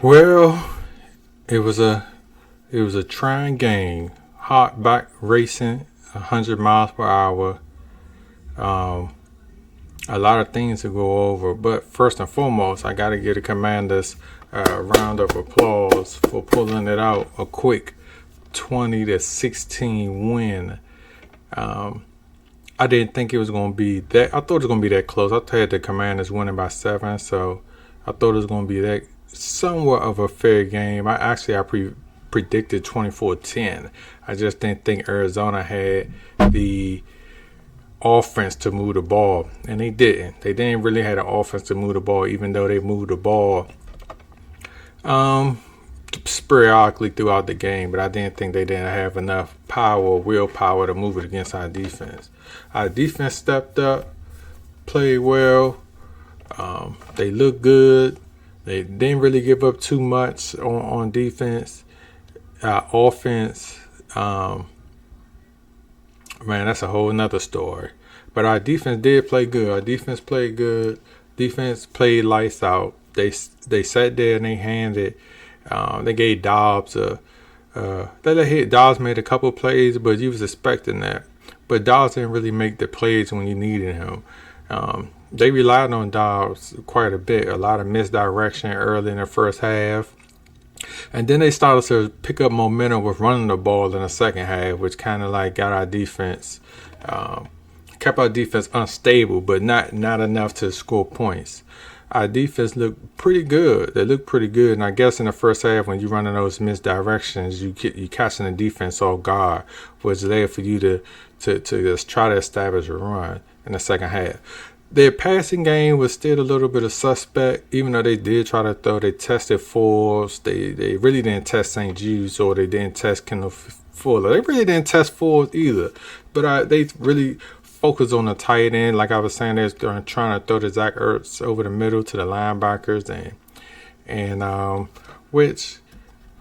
Well, it was a trying game. Hot back racing, 100 miles per hour. Um, a lot of things to go over, but first and foremost, I got to give the Commanders a round of applause for pulling it out. A quick 20-16 win. I didn't think it was going to be that. I thought it was going to be that close. I had the Commanders winning by 7, so I thought it was going to be that somewhat of a fair game. I predicted 24-10. I just didn't think Arizona had the offense to move the ball, and they didn't. They didn't really have an offense to move the ball, even though they moved the ball sporadically throughout the game. But I didn't think they didn't have enough power or willpower to move it against our defense. Our defense stepped up, played well. They looked good. They didn't really give up too much on defense. Our offense, man, that's a whole nother story. But our defense did play good. Our defense played good. Defense played lights out. They sat there and they handed. They gave Dobbs Dobbs made a couple plays, but you was expecting that. But Dobbs didn't really make the plays when you needed him. They relied on Dobbs quite a bit. A lot of misdirection early in the first half. And then they started to pick up momentum with running the ball in the second half, which kind of like got our defense, kept our defense unstable, but not enough to score points. Our defense looked pretty good. They looked pretty good. And I guess in the first half, when you're running those misdirections, you catching the defense off guard, was there for you to just try to establish a run in the second half. Their passing game was still a little bit of suspect, even though they did try to throw. They tested Forbes. They really didn't test St. Jude's, or they didn't test Kendall Fuller. They really didn't test Forbes either. But they really focused on the tight end. Like I was saying, they're trying to throw to Zach Ertz over the middle to the linebackers, and which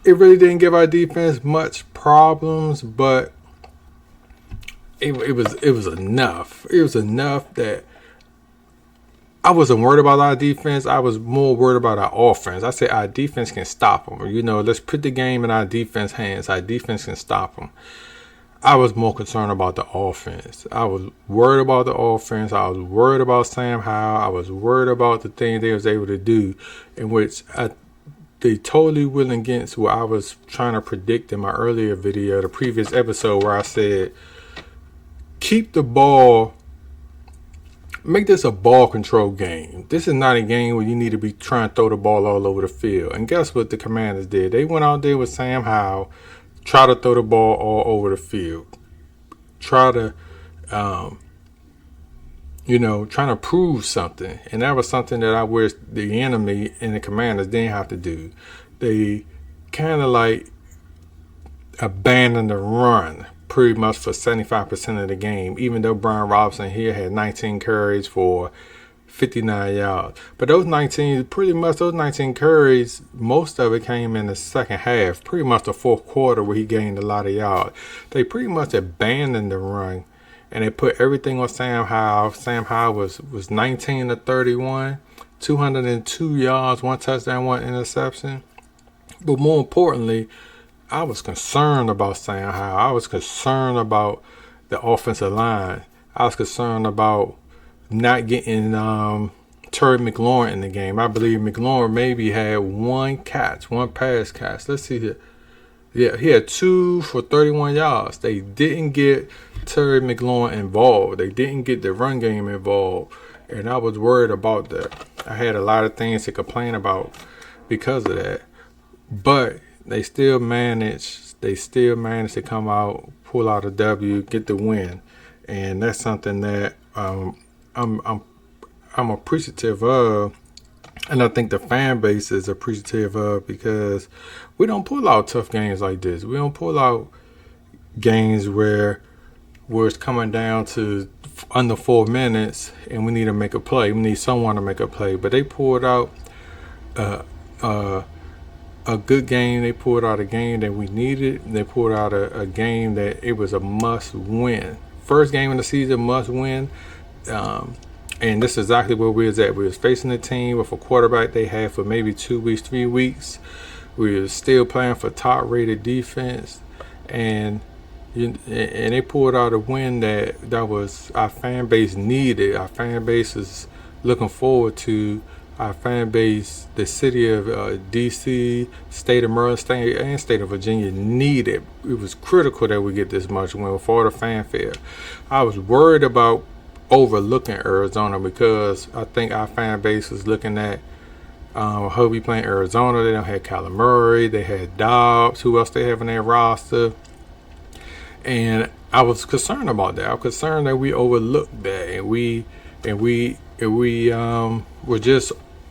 it really didn't give our defense much problems, but it was enough. It was enough that I wasn't worried about our defense. I was more worried about our offense. I said our defense can stop them. Let's put the game in our defense hands. Our defense can stop them. I was more concerned about the offense. I was worried about the offense. I was worried about Sam Howell. I was worried about the things they was able to do, in which they totally went against what I was trying to predict in my earlier video, the previous episode, where I said, keep the ball. Make this a ball control game. This is not a game where you need to be trying to throw the ball all over the field. And guess what the Commanders did? They went out there with Sam Howell, try to throw the ball all over the field. Try to, trying to prove something. And that was something that I wish the enemy and the Commanders didn't have to do. They kind of like abandoned the run pretty much for 75% of the game, even though Brian Robinson here had 19 carries for 59 yards. But those 19 carries, most of it came in the second half, pretty much the fourth quarter, where he gained a lot of yards. They pretty much abandoned the run, and they put everything on Sam Howell. Sam Howell was 19 to 31, 202 yards, 1 touchdown, 1 interception. But more importantly, I was concerned about Sam Howell. I was concerned about the offensive line. I was concerned about not getting Terry McLaurin in the game. I believe McLaurin maybe had one pass catch. Let's see here. Yeah, he had 2 for 31 yards. They didn't get Terry McLaurin involved. They didn't get the run game involved. And I was worried about that. I had a lot of things to complain about because of that. But they still managed to come out, pull out a W, get the win. And that's something that I'm appreciative of, and I think the fan base is appreciative of, because we don't pull out tough games like this. We don't pull out games where it's coming down to under 4 minutes and we need to make a play. We need someone to make a play. But they pulled out a good game. They pulled out a game that we needed. They pulled out a game that it was a must win. First game of the season, must win. And this is exactly where we was at. We was facing a team with a quarterback they had for maybe 2 weeks, 3 weeks. We was still playing for top-rated defense, and they pulled out a win that was our fan base needed. Our fan base is looking forward to. Our fan base, the city of D.C., state of Maryland, state and state of Virginia needed. It was critical that we get this much win with all the fanfare. I was worried about overlooking Arizona because I think our fan base was looking at how we playing Arizona. They don't have Kyler Murray. They had Dobbs. Who else they have in their roster? And I was concerned about that. I was concerned that we overlooked that, and we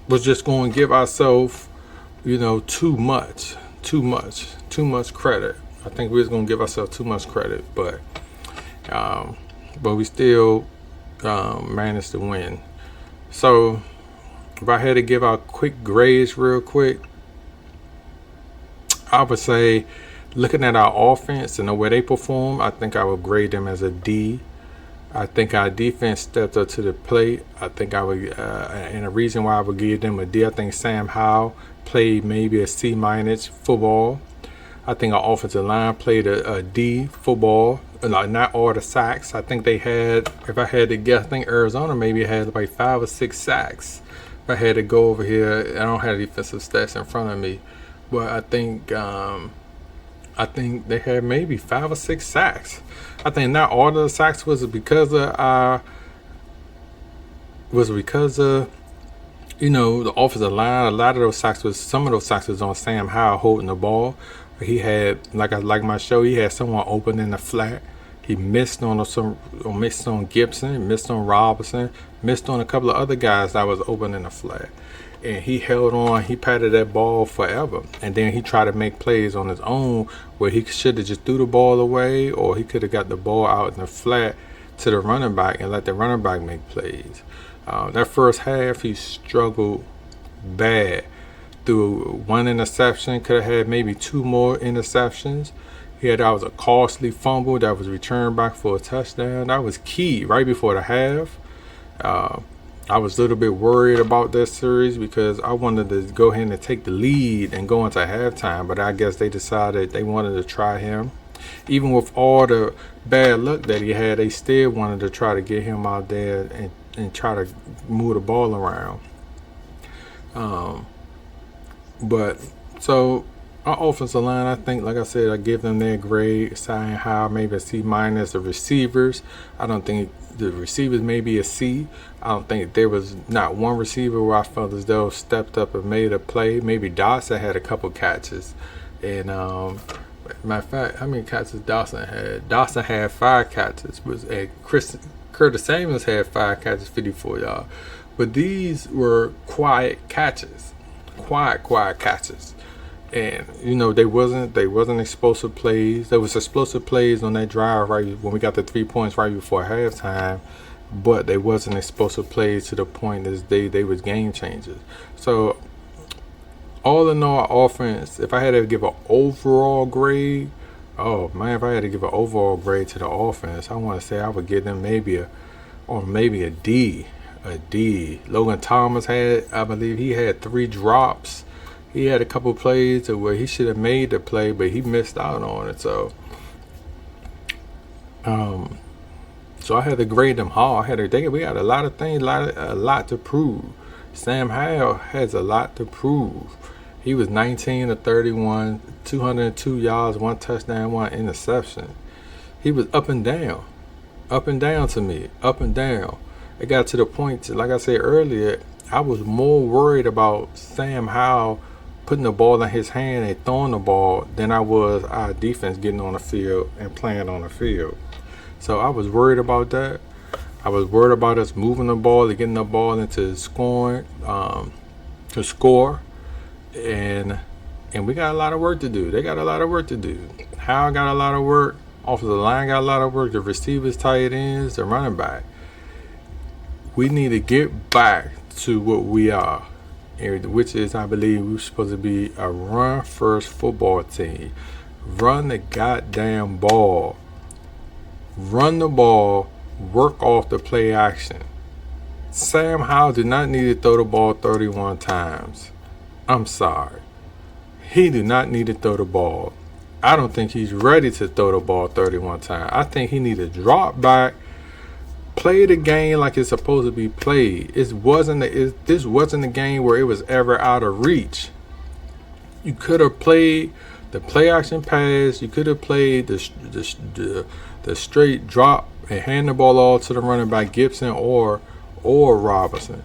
was just going to give ourselves, too much credit. I think we was going to give ourselves too much credit, but we still managed to win. So if I had to give out quick grades real quick, I would say, looking at our offense and the way they perform, I think I would grade them as a D. I think our defense stepped up to the plate. I think I would, and the reason why I would give them a D, I think Sam Howell played maybe a C- football. I think our offensive line played a D football, like not all the sacks. I think they had, if I had to guess, I think Arizona maybe had like 5 or 6 sacks. If I had to go over here, I don't have defensive stats in front of me, but I think they had maybe 5 or 6 sacks. I think not all of the sacks was because of the offensive line. A lot of those sacks was, some of those sacks was on Sam Howell holding the ball. He had, like my show, he had someone open in the flat. He missed on Gibson, missed on Robinson, missed on a couple of other guys that was open in the flat. And he held on, he patted that ball forever. And then he tried to make plays on his own where he should have just threw the ball away, or he could have got the ball out in the flat to the running back and let the running back make plays. That first half, he struggled bad. Through 1 interception, could have had maybe 2 more interceptions. That was a costly fumble that was returned back for a touchdown. That was key right before the half. I was a little bit worried about this series because I wanted to go ahead and take the lead and go into halftime, but I guess they decided they wanted to try him. Even with all the bad luck that he had, they still wanted to try to get him out there and try to move the ball around. But so our offensive line, I think, like I said, I give them their grade, Sam Howell maybe a C-. The receivers, I don't think the receivers maybe a C. I don't think there was not one receiver where I felt as though stepped up and made a play. Maybe Dawson had a couple catches. And matter of fact, how many catches Dawson had? Dawson had 5 catches. Curtis Samuels had 5 catches, 54 yards. But these were quiet catches. Quiet catches. And they wasn't explosive plays. There was explosive plays on that drive right when we got the 3 points right before halftime, but they wasn't explosive plays to the point as they was game changers. So all in all, our offense, if I had to give an overall grade, if I had to give an overall grade to the offense, I want to say I would give them maybe a D. A D. Logan Thomas I believe he had 3 drops. He had a couple plays where he should have made the play, but he missed out on it. So I had to grade them hard. We got a lot of things, a lot to prove. Sam Howell has a lot to prove. He was 19 of 31, 202 yards, 1 touchdown, 1 interception. He was up and down to me, up and down. It got to the point, like I said earlier, I was more worried about Sam Howell putting the ball in his hand and throwing the ball than I was our defense getting on the field and playing on the field. So I was worried about that. I was worried about us moving the ball and getting the ball into scoring, to score. And we got a lot of work to do. They got a lot of work to do. Howell got a lot of work. Offensive line got a lot of work. The receivers, tight ends, the running back. We need to get back to what we are, which is, I believe, we're supposed to be a run-first football team. Run the goddamn ball. Run the ball. Work off the play action. Sam Howell did not need to throw the ball 31 times. I'm sorry. He do not need to throw the ball. I don't think he's ready to throw the ball 31 times. I think he need to drop back, play the game like it's supposed to be played. This wasn't a game where it was ever out of reach. You could have played the play action pass. You could have played the straight drop and hand the ball off to the running back Gibson or Robinson.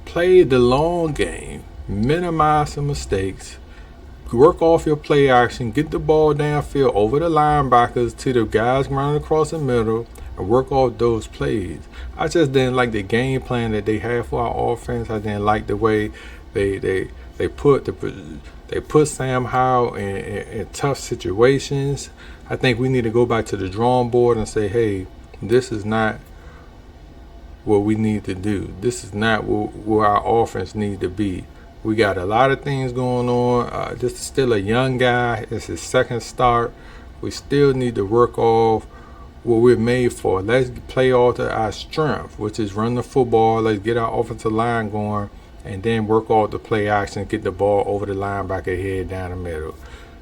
Play the long game. Minimize some mistakes. Work off your play action. Get the ball downfield over the linebackers to the guys running across the middle and work off those plays. I just didn't like the game plan that they had for our offense. I didn't like the way they put Sam Howell in tough situations. I think we need to go back to the drawing board and say, hey, this is not what we need to do. This is not where our offense needs to be. We got a lot of things going on. This is still a young guy. It's his second start. We still need to work off what we're made for. Let's play all to our strength, which is run the football. Let's get our offensive line going, and then work off the play action, get the ball over the linebacker head down the middle,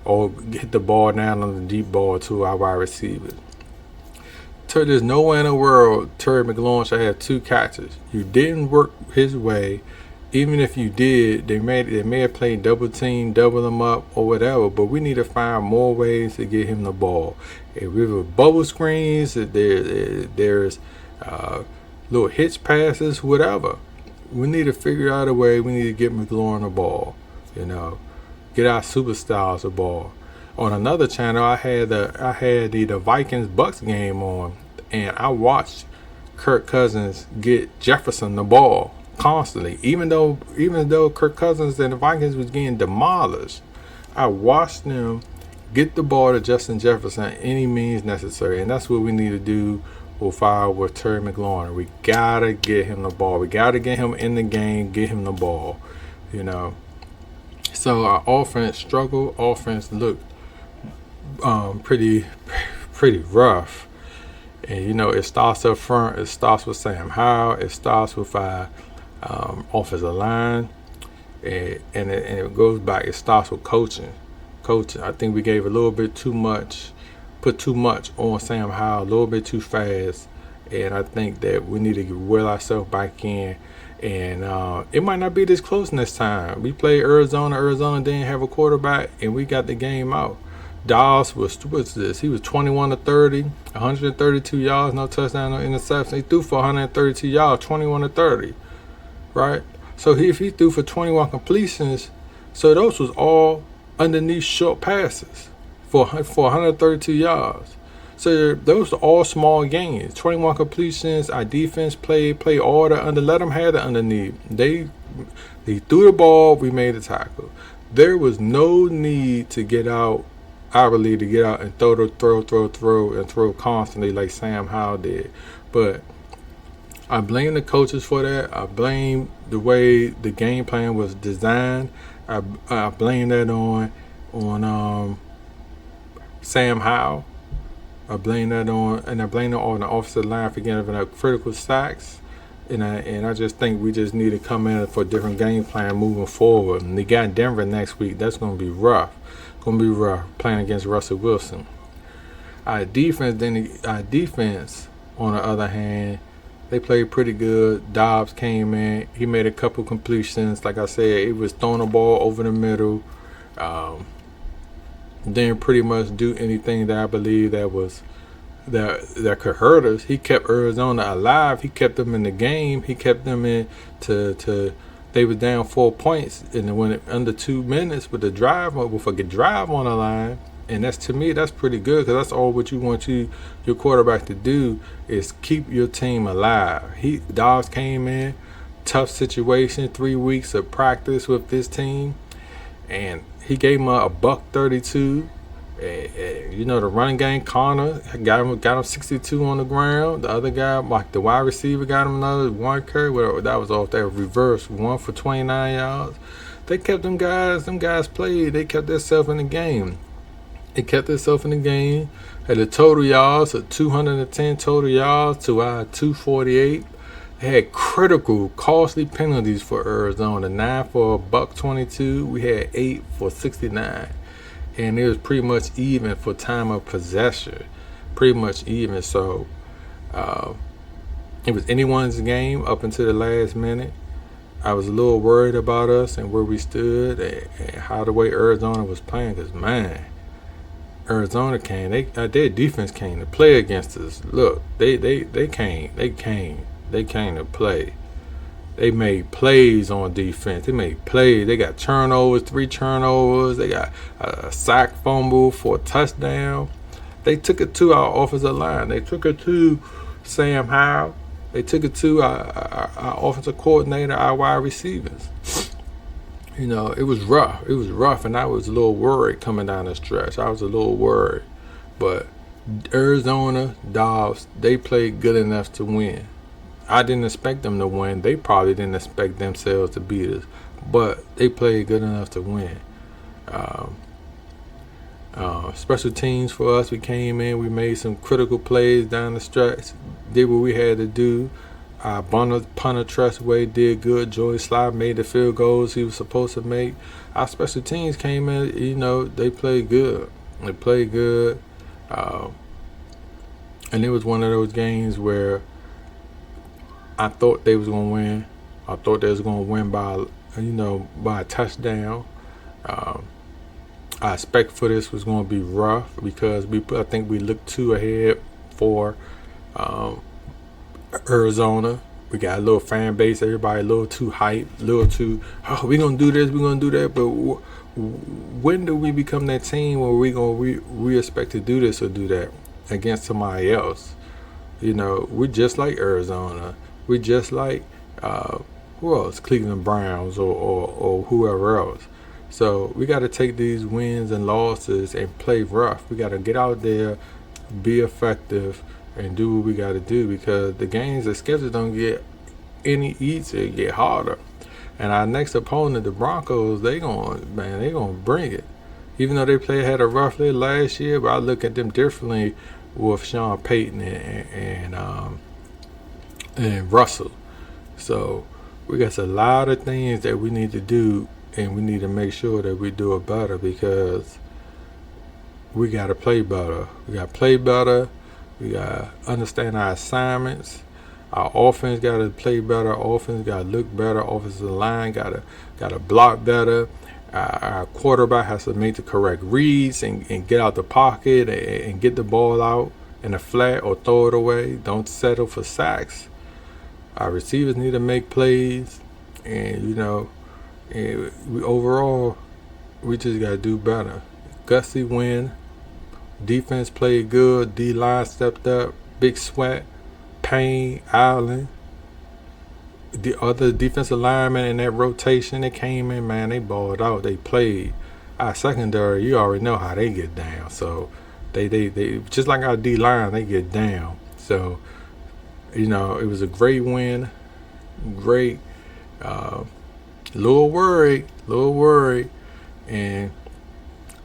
or get the ball down on the deep ball to our wide receivers. There's nowhere in the world Terry McLaurin should have 2 catches. You didn't work his way. Even if you did, they may have played double team, double him up, or whatever. But we need to find more ways to get him the ball. If we have bubble screens, there's little hitch passes, whatever. We need to figure out a way. We need to get McLaurin the ball. Get our superstars the ball. On another channel, I had the Vikings Bucks game on, and I watched Kirk Cousins get Jefferson the ball constantly. Even though Kirk Cousins and the Vikings was getting demolished, I watched them get the ball to Justin Jefferson any means necessary, and that's what we need to do with Terry McLaurin. We gotta get him the ball. We gotta get him in the game. Get him the ball. So our offense struggled. Offense looked pretty rough. And it starts up front. It starts with Sam Howell. It starts with our offensive line, and it goes back. It starts with coaching. I think we gave a little bit too much, put too much on Sam Howell, a little bit too fast, and I think that we need to will ourselves back in. And it might not be this close next time. We played Arizona. Arizona didn't have a quarterback, and we got the game out. Dawes he was 21 to 30, 132 yards, no touchdown, no interception. He threw for 132 yards, 21 to 30, right? So if he threw for 21 completions, so those was all underneath short passes for 132 yards. So those are all small gains. 21 completions. Our defense played all the under. Let them have the underneath. They threw the ball. We made a tackle. There was no need to get out. I believe to get out and throw constantly like Sam Howell did. But I blame the coaches for that. I blame the way the game plan was designed. I blame that on Sam Howell. I blame it on the offensive line for getting up critical sacks. And I just think we just need to come in for a different game plan moving forward. And they got Denver next week. That's going to be rough. Playing against Russell Wilson. Our defense, on the other hand, they played pretty good. Dobbs came in. He made a couple completions. Like I said, it was throwing the ball over the middle. Didn't pretty much do anything that I believe that could hurt us. He kept Arizona alive. He kept them in the game. He kept them in to they was down 4 points, and when under 2 minutes with a drive on the line, and to me that's pretty good, because that's all what you want your quarterback to do is keep your team alive. Dobbs came in, tough situation, 3 weeks of practice with this team, and he gave him a $132. The running game, Connor got him 62 on the ground. The other guy, like the wide receiver, got him another one carry. That was off that reverse, 1 for 29 yards. They kept them guys played. They kept themselves in the game. Had the total yards of 210 total yards to our 248. They had critical, costly penalties for Arizona. 9 for a $122. We had 8 for 69, and it was pretty much even for time of possession. Pretty much even. So it was anyone's game up until the last minute. I was a little worried about us and where we stood and how the way Arizona was playing. Cause man, Arizona came. Their defense came to play against us. Look, they came to play. They made plays on defense. They made plays. They got turnovers, 3 turnovers. They got a sack fumble for a touchdown. They took it to our offensive line. They took it to Sam Howell. They took it to our offensive coordinator, our wide receivers. You know, it was rough. It was rough, and I was a little worried coming down the stretch. I was a little worried. But Arizona Dogs, they played good enough to win. I didn't expect them to win. They probably didn't expect themselves to beat us. But they played good enough to win. Special teams for us, we came in, we made some critical plays down the stretch, did what we had to do. Our punter Trustway did good. Joey Sly made the field goals he was supposed to make. Our special teams came in, you know, they played good. They played good. And it was one of those games where I thought they was going to win. I thought they was going to win by a touchdown. I expect for this was going to be rough because I think we looked too ahead for Arizona. We got a little fan base, everybody a little too hyped, a little too, oh, we're going to do this, we're going to do that. But when do we become that team where we expect to do this or do that against somebody else? You know, we're just like Arizona. We're just like, who else? Cleveland Browns or whoever else. So we got to take these wins and losses and play rough. We got to get out there, be effective, and do what we got to do because the games, the schedule don't get any easier, it get harder. And our next opponent, the Broncos, they gonna bring it. Even though they had a rough day last year, but I look at them differently with Sean Payton and Russell. So we got a lot of things that we need to do. And we need to make sure that we do it better because we got to play better. We got to play better. We got to understand our assignments. Our offense got to play better. Our offense got to look better. Offensive line got to block better. Our quarterback has to make the correct reads and get out the pocket and get the ball out in a flat or throw it away. Don't settle for sacks. Our receivers need to make plays. And, you know, and we just got to do better. Gusty win. Defense played good. D-line stepped up. Big Sweat, Payne, Allen. The other defensive linemen in that rotation, they came in, man, they balled out. They played. Our secondary, you already know how they get down. So they just like our D-line, they get down. So, you know, it was a great win. Great. Little worried, and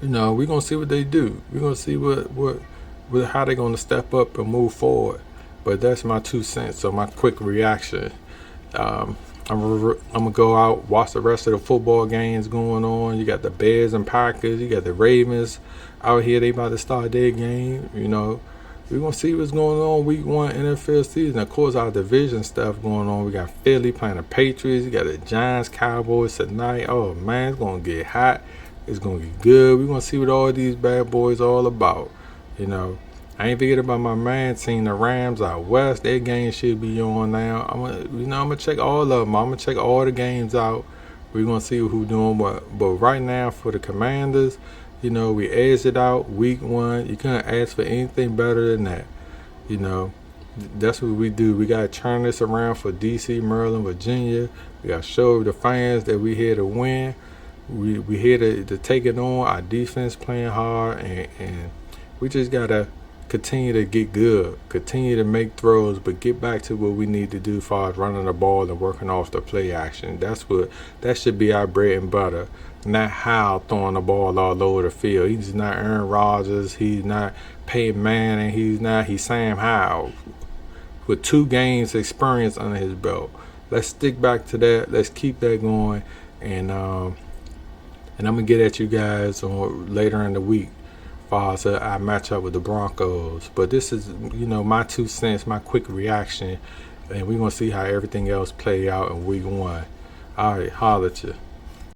you know we're gonna see what they do. We're gonna see how they're gonna step up and move forward. But that's my 2 cents. So my quick reaction. I'm gonna go out, watch the rest of the football games going on. You got the Bears and Packers. You got the Ravens out here. They about to start their game. You know. We're going to see what's going on week 1 NFL season. Of course, our division stuff going on. We got Philly playing the Patriots. You got the Giants, Cowboys tonight. Oh, man, it's going to get hot. It's going to get good. We're going to see what all these bad boys all about. You know, I ain't forget about my man team, the Rams out west. Their game should be on now. I'm going to check all of them. I'm going to check all the games out. We're going to see who's doing what. But right now, for the Commanders, you know, we edged it out week 1. You couldn't ask for anything better than that. You know, that's what we do. We got to turn this around for D.C., Maryland, Virginia. We got to show the fans that we here to win. We here to take it on. Our defense playing hard. And we just got to continue to get good. Continue to make throws, but get back to what we need to do as far as running the ball and working off the play action. That should be our bread and butter. Not Howell throwing the ball all over the field. He's not Aaron Rodgers. He's not Peyton Manning. He's Sam Howell. with 2 games experience under his belt. Let's stick back to that. Let's keep that going, and I'm gonna get at you guys on later in the week as I match up with the Broncos. But this is, my 2 cents, my quick reaction, and we're gonna see how everything else play out in week 1. All right, holla at you.